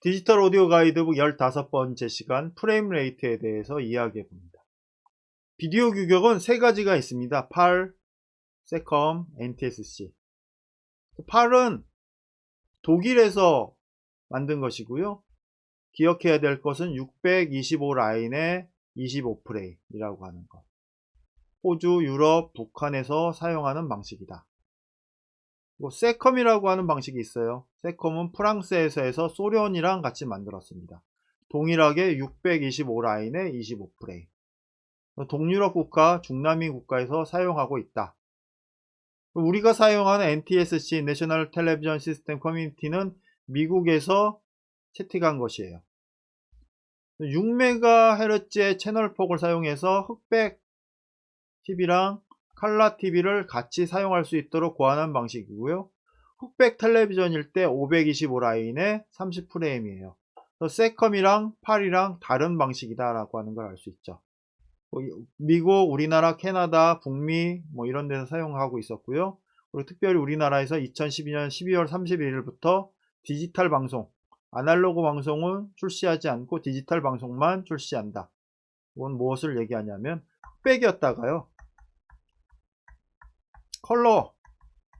디지털 오디오 가이드북 15번째 시간 프레임 레이트에 대해서 이야기해 봅니다. 비디오 규격은 세 가지가 있습니다. PAL, SECOM, NTSC. PAL은 독일에서 만든 것이고요. 기억해야 될 것은 625 라인의 25프레임이라고 하는 것. 호주, 유럽, 북한에서 사용하는 방식이다. 세컴이라고 하는 방식이 있어요. 세컴은 프랑스에서 해서 소련이랑 같이 만들었습니다. 동일하게 625 라인의 25프레임. 동유럽 국가, 중남미 국가에서 사용하고 있다. 우리가 사용하는 NTSC, National Television System Community는 미국에서 채택한 것이에요. 6MHz의 채널 폭을 사용해서 흑백 TV랑 칼라 TV를 같이 사용할 수 있도록 고안한 방식이고요. 흑백 텔레비전일 때 525 라인의 30프레임이에요. 세컴이랑 팔이랑 다른 방식이다 라고 하는 걸 알 수 있죠. 미국, 우리나라, 캐나다, 북미 이런 데서 사용하고 있었고요. 그리고 특별히 우리나라에서 2012년 12월 31일부터 디지털 방송, 아날로그 방송은 출시하지 않고 디지털 방송만 출시한다. 이건 무엇을 얘기하냐면 흑백이었다가요.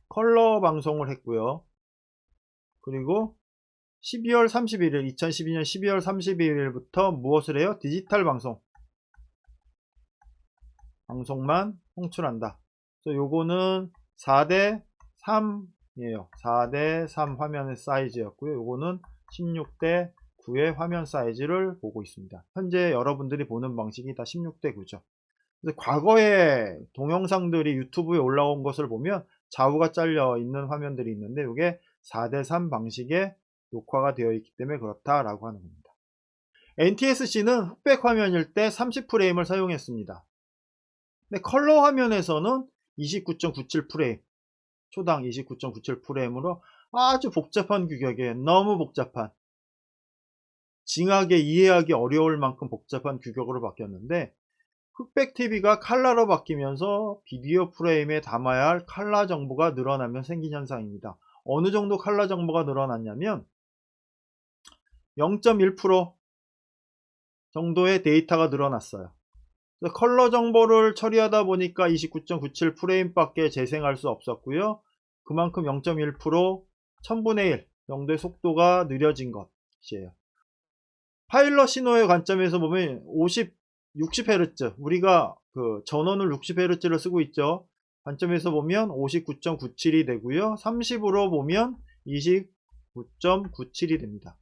컬러 방송을 했고요. 그리고 2012년 12월 31일부터 무엇을 해요? 디지털 방송만 송출한다. 그래서 요거는 4:3이에요. 4:3 화면의 사이즈였고요. 요거는 16:9의 화면 사이즈를 보고 있습니다. 현재 여러분들이 보는 방식이 다 16:9죠. 과거의 동영상들이 유튜브에 올라온 것을 보면 좌우가 잘려 있는 화면들이 있는데 이게 4:3 방식의 녹화가 되어 있기 때문에 그렇다라고 하는 겁니다. NTSC는 흑백 화면일 때 30프레임을 사용했습니다. 근데 컬러 화면에서는 29.97프레임, 초당 29.97프레임으로 아주 복잡한 규격에 너무 복잡한, 징하게 이해하기 어려울 만큼 복잡한 규격으로 바뀌었는데 흑백 TV가 칼라로 바뀌면서 비디오 프레임에 담아야 할 칼라 정보가 늘어나면 생긴 현상입니다. 어느 정도 칼라 정보가 늘어났냐면 0.1% 정도의 데이터가 늘어났어요. 컬러 정보를 처리하다 보니까 29.97 프레임밖에 재생할 수 없었고요. 그만큼 0.1% 1000분의 1 정도의 속도가 느려진 것이에요. 파일럿 신호의 관점에서 보면 60Hz, 우리가 그 전원을 60Hz를 쓰고 있죠. 관점에서 보면 59.97이 되고요. 30으로 보면 29.97이 됩니다.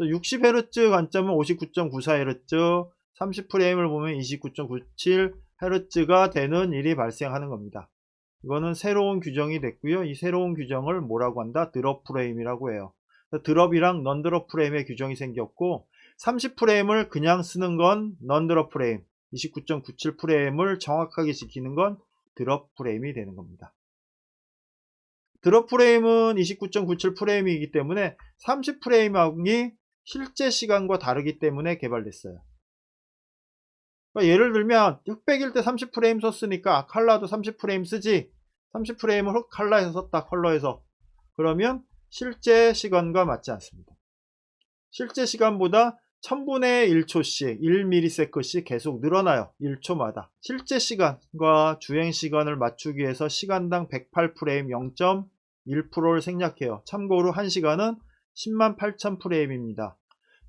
60Hz 관점은 59.94Hz, 30프레임을 보면 29.97Hz가 되는 일이 발생하는 겁니다. 이거는 새로운 규정이 됐고요. 이 새로운 규정을 뭐라고 한다? 드롭 프레임이라고 해요. 드롭이랑 넌 드롭 프레임의 규정이 생겼고 30프레임을 그냥 쓰는 건 넌 드롭 프레임, 29.97프레임을 정확하게 지키는 건 드롭 프레임이 되는 겁니다. 드롭 프레임은 29.97프레임이기 때문에 30프레임이 실제 시간과 다르기 때문에 개발됐어요. 그러니까 예를 들면 흑백일 때 30프레임 썼으니까 칼라도 30프레임 쓰지, 30프레임을 칼라에서 썼다, 컬러에서. 그러면 실제 시간과 맞지 않습니다. 실제 시간보다 1000분의 1초씩 1ms씩 계속 늘어나요. 1초마다. 실제 시간과 주행 시간을 맞추기 위해서 시간당 108프레임 0.1%를 생략해요. 참고로 1시간은 108,000프레임입니다.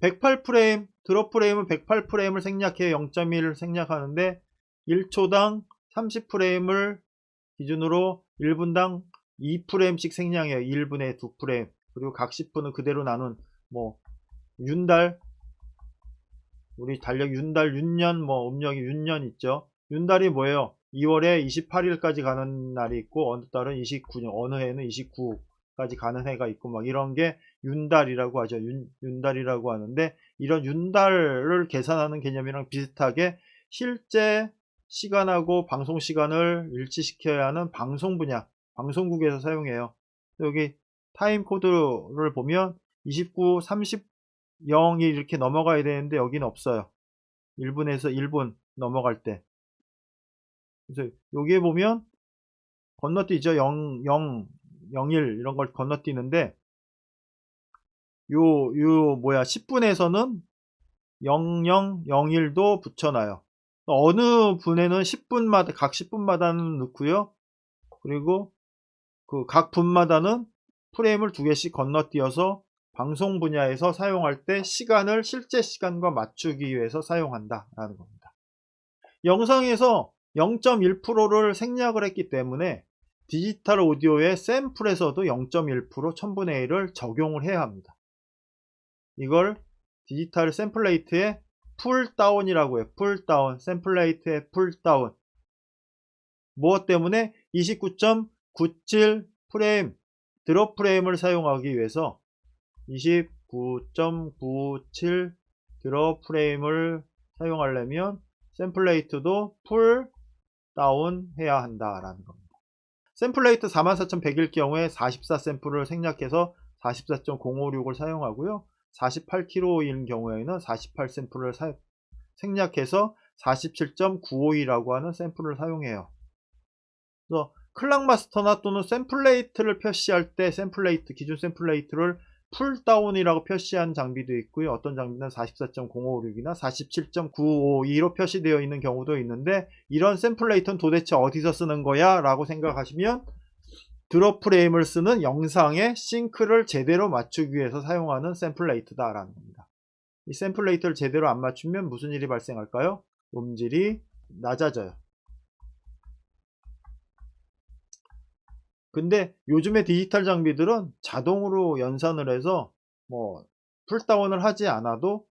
108프레임, 드롭 프레임은 108프레임을 생략해요. 0.1을 생략하는데 1초당 30프레임을 기준으로 1분당 2프레임씩 생략해요. 1분의 2프레임. 그리고 각 10분은 그대로 나눈 윤달, 우리 달력 윤달, 윤년, 음력이 윤년 있죠. 윤달이 뭐예요? 2월에 28일까지 가는 날이 있고 어느 달은 29년, 어느 해는 29까지 가는 해가 있고 이런 게 윤달이라고 하죠. 윤달이라고 하는데 이런 윤달을 계산하는 개념이랑 비슷하게 실제 시간하고 방송 시간을 일치시켜야 하는 방송 분야, 방송국에서 사용해요. 여기 타임 코드를 보면 29, 30, 0이 이렇게 넘어가야 되는데 여기는 없어요. 1분에서 1분 넘어갈 때. 그래서 여기에 보면 건너뛰죠. 0, 0, 01 이런 걸 건너뛰는데 뭐야 10분에서는 0001도 붙여놔요. 어느 분에는 10분마다 각 10분마다는 넣고요. 그리고 그 각 분마다는 프레임을 2개씩 건너뛰어서 방송 분야에서 사용할 때 시간을 실제 시간과 맞추기 위해서 사용한다 라는 겁니다. 영상에서 0.1%를 생략을 했기 때문에 디지털 오디오의 샘플에서도 0.1% 1000분의 1을 적용을 해야 합니다. 이걸 디지털 샘플레이트의 풀다운이라고 해요. 풀다운, 샘플레이트의 풀다운. 무엇 때문에 29.97 프레임, 드롭 프레임을 사용하기 위해서 29.97 드롭 프레임을 사용하려면 샘플레이트도 풀 다운 해야 한다라는 겁니다. 샘플레이트 44,100일 경우에 44샘플을 생략해서 44.056을 사용하고요. 48kH인 경우에는 48샘플을 생략해서 47.952라고 하는 샘플을 사용해요. 그래서 클락마스터나 또는 샘플레이트를 표시할 때 기존 샘플레이트를 풀다운이라고 표시한 장비도 있고요. 어떤 장비는 44.056이나 47.952로 표시되어 있는 경우도 있는데, 이런 샘플레이트는 도대체 어디서 쓰는 거야? 라고 생각하시면 드롭 프레임을 쓰는 영상의 싱크를 제대로 맞추기 위해서 사용하는 샘플레이트다 라는 겁니다. 이 샘플레이트를 제대로 안 맞추면 무슨 일이 발생할까요? 음질이 낮아져요. 근데 요즘의 디지털 장비들은 자동으로 연산을 해서 풀다운을 하지 않아도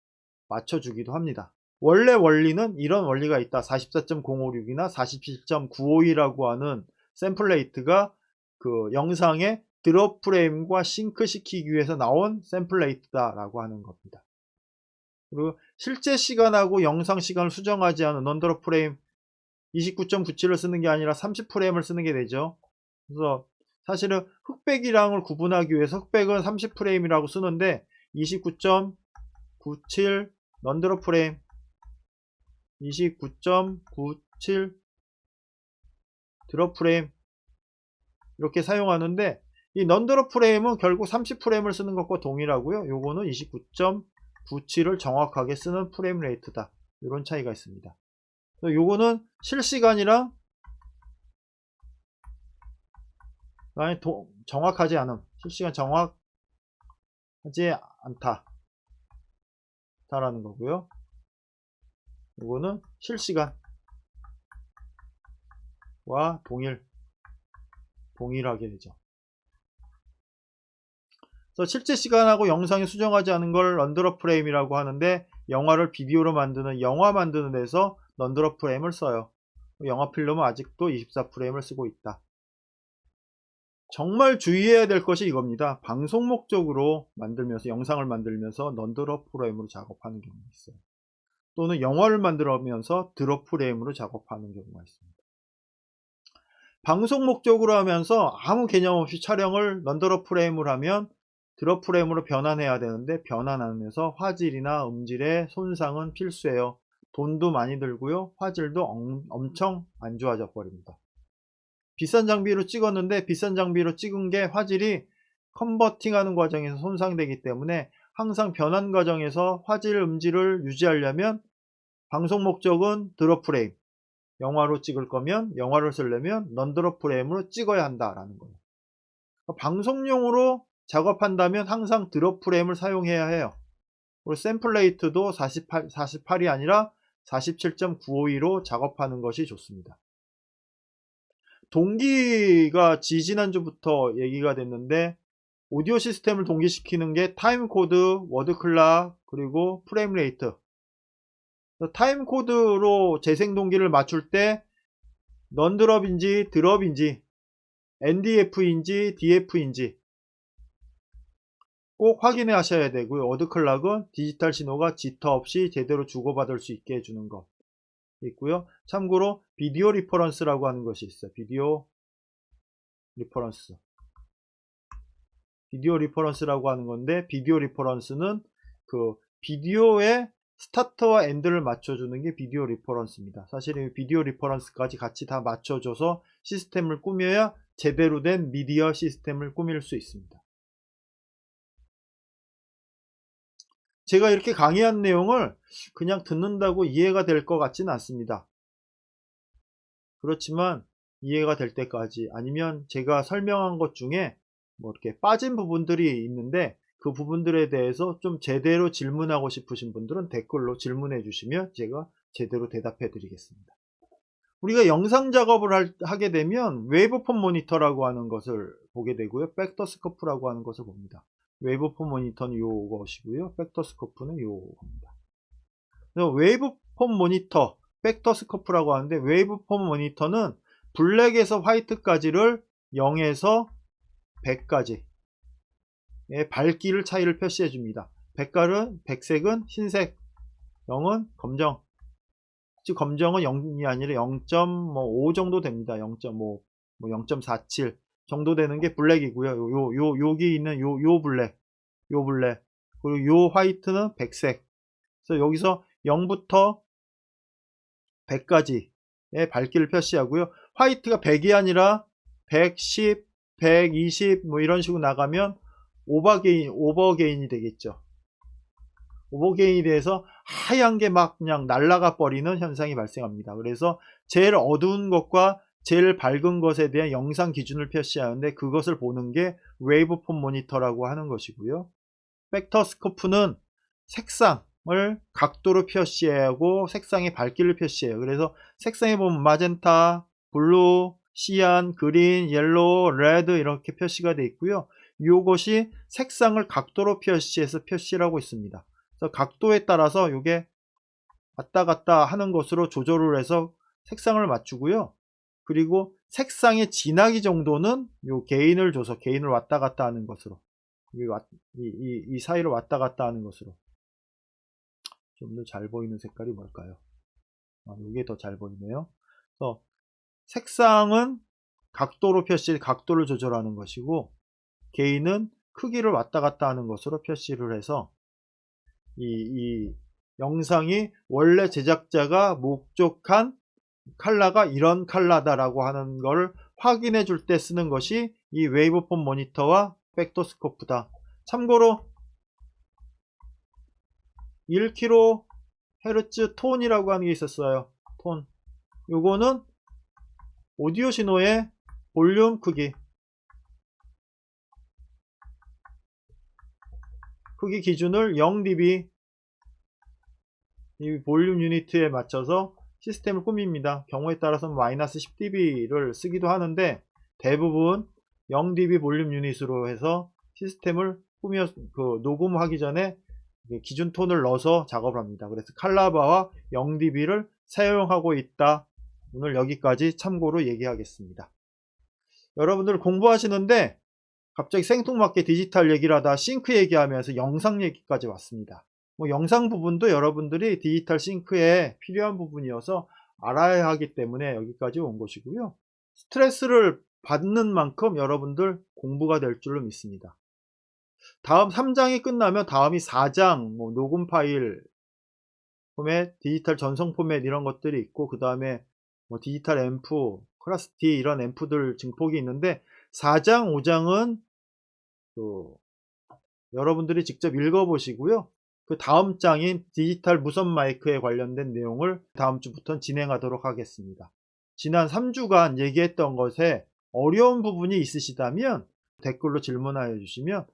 맞춰주기도 합니다. 원래 원리는 이런 원리가 있다. 44.056이나 47.952라고 하는 샘플레이트가 그 영상의 드롭 프레임과 싱크 시키기 위해서 나온 샘플레이트다 라고 하는 겁니다. 그리고 실제 시간하고 영상 시간을 수정하지 않은 넌드롭 프레임 29.97을 쓰는 게 아니라 30프레임을 쓰는 게 되죠. 그래서 사실은 흑백이랑을 구분하기 위해서 흑백은 30프레임이라고 쓰는데 29.97 넌드롭 프레임 29.97 드롭 프레임 이렇게 사용하는데, 이 넌드롭 프레임은 결국 30프레임을 쓰는 것과 동일하고요. 요거는 29.97을 정확하게 쓰는 프레임 레이트다. 이런 차이가 있습니다. 요거는 실시간이랑 정확하지 않음, 실시간 정확하지 않다 라는 거고요. 이거는 실시간과 동일하게 되죠. 그래서 실제 시간하고 영상이 수정하지 않은 걸 넌드롭 프레임이라고 하는데, 영화를 비디오로 만드는 영화 만드는 데서 넌드롭 프레임을 써요. 영화 필름은 아직도 24프레임을 쓰고 있다. 정말 주의해야 될 것이 이겁니다. 방송 목적으로 만들면서, 영상을 만들면서 넌드롭 프레임으로 작업하는 경우가 있어요. 또는 영화를 만들면서 드롭 프레임으로 작업하는 경우가 있습니다. 방송 목적으로 하면서 아무 개념 없이 촬영을 넌드롭 프레임으로 하면 드롭 프레임으로 변환해야 되는데, 변환하면서 화질이나 음질의 손상은 필수예요. 돈도 많이 들고요. 화질도 엄청 안 좋아져 버립니다. 비싼 장비로 찍었는데 비싼 장비로 찍은 게 화질이 컨버팅하는 과정에서 손상되기 때문에 항상 변환 과정에서 화질 음질을 유지하려면 방송 목적은 드롭 프레임, 영화로 찍을 거면, 영화를 쓰려면 넌드롭 프레임으로 찍어야 한다라는 거예요. 방송용으로 작업한다면 항상 드롭 프레임을 사용해야 해요. 그리고 샘플레이트도 48이 아니라 47.952로 작업하는 것이 좋습니다. 동기가 지지난주부터 얘기가 됐는데, 오디오 시스템을 동기시키는 게 타임코드, 워드클락, 그리고 프레임레이트. 타임코드로 재생동기를 맞출 때 넌드롭인지 드롭인지 NDF인지 DF인지 꼭 확인해 하셔야 되고요. 워드클락은 디지털 신호가 지터 없이 제대로 주고받을 수 있게 해주는 것 있고요. 참고로 비디오 리퍼런스라고 하는 것이 있어요. 비디오 리퍼런스라고 하는 건데, 비디오 리퍼런스는 그 비디오의 스타트와 엔드를 맞춰주는 게 비디오 리퍼런스입니다. 사실 이 비디오 리퍼런스까지 같이 다 맞춰줘서 시스템을 꾸며야 제대로 된 미디어 시스템을 꾸밀 수 있습니다. 제가 이렇게 강의한 내용을 그냥 듣는다고 이해가 될 것 같지는 않습니다. 그렇지만 이해가 될 때까지, 아니면 제가 설명한 것 중에 뭐 이렇게 빠진 부분들이 있는데 그 부분들에 대해서 좀 제대로 질문하고 싶으신 분들은 댓글로 질문해 주시면 제가 제대로 대답해 드리겠습니다. 우리가 영상 작업을 하게 되면 웨이브폼 모니터라고 하는 것을 보게 되고요. 벡터스코프라고 하는 것을 봅니다. 웨이브폼 모니터는 요것이고요. 벡터스코프는 요겁니다. 웨이브폼 모니터, 벡터스코프라고 하는데, 웨이브폼 모니터는 블랙에서 화이트까지를 0에서 100까지 밝기를 차이를 표시해 줍니다. 백색은 흰색, 0은 검정. 즉 검정은 0이 아니라 0.5 정도 됩니다. 0.5, 0.47 정도 되는 게 블랙이고요. 여기 있는 요 블랙, 그리고 요 화이트는 백색. 그래서 여기서 0부터 100까지의 밝기를 표시하고요. 화이트가 100이 아니라 110, 120 뭐 이런 식으로 나가면 오버게인이 되겠죠. 오버게인이 돼서 하얀 게 막 그냥 날아가 버리는 현상이 발생합니다. 그래서 제일 어두운 것과 제일 밝은 것에 대한 영상 기준을 표시하는데, 그것을 보는 게 웨이브폼 모니터라고 하는 것이고요. 벡터스코프는 색상을 각도로 표시하고 색상의 밝기를 표시해요. 그래서 색상에 보면 마젠타, 블루, 시안, 그린, 옐로우, 레드 이렇게 표시가 되어 있고요. 이것이 색상을 각도로 표시해서 표시를 하고 있습니다. 그래서 각도에 따라서 이게 왔다 갔다 하는 것으로 조절을 해서 색상을 맞추고요. 그리고 색상의 진하기 정도는 요 게인을 줘서 게인을 왔다 갔다 하는 것으로, 이 사이를 왔다 갔다 하는 것으로. 좀 더 잘 보이는 색깔이 뭘까요? 이게 더 잘 보이네요. 그래서 색상은 각도로 각도를 조절하는 것이고, 게인은 크기를 왔다 갔다 하는 것으로 표시를 해서 이 영상이 원래 제작자가 목적한 컬러가 이런 컬러다라고 하는 걸 확인해 줄 때 쓰는 것이 이 웨이브폼 모니터와 벡터스코프다. 참고로 1kHz 톤이라고 하는 게 있었어요. 톤. 요거는 오디오 신호의 볼륨 크기 기준을 0dB, 이 볼륨 유니트에 맞춰서 시스템을 꾸밉니다. 경우에 따라서는 마이너스 10dB를 쓰기도 하는데, 대부분 0dB 볼륨 유닛으로 해서 시스템을 녹음하기 전에 기준 톤을 넣어서 작업을 합니다. 그래서 칼라바와 0dB를 사용하고 있다. 오늘 여기까지 참고로 얘기하겠습니다. 여러분들 공부하시는데 갑자기 생뚱맞게 디지털 얘기를 하다 싱크 얘기하면서 영상 얘기까지 왔습니다. 영상 부분도 여러분들이 디지털 싱크에 필요한 부분이어서 알아야 하기 때문에 여기까지 온 것이고요. 스트레스를 받는 만큼 여러분들 공부가 될 줄로 믿습니다. 다음 3장이 끝나면 다음이 4장, 녹음 파일 포맷, 디지털 전송 포맷 이런 것들이 있고, 그 다음에 디지털 앰프, 클래스 D 이런 앰프들 증폭이 있는데, 4장, 5장은 여러분들이 직접 읽어보시고요. 그 다음 장인 디지털 무선 마이크에 관련된 내용을 다음 주부터 진행하도록 하겠습니다. 지난 3주간 얘기했던 것에 어려운 부분이 있으시다면 댓글로 질문하여 주시면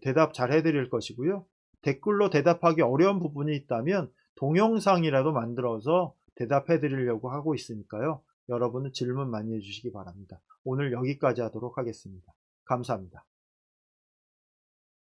대답 잘 해드릴 것이고요. 댓글로 대답하기 어려운 부분이 있다면 동영상이라도 만들어서 대답해 드리려고 하고 있으니까요. 여러분은 질문 많이 해주시기 바랍니다. 오늘 여기까지 하도록 하겠습니다. 감사합니다.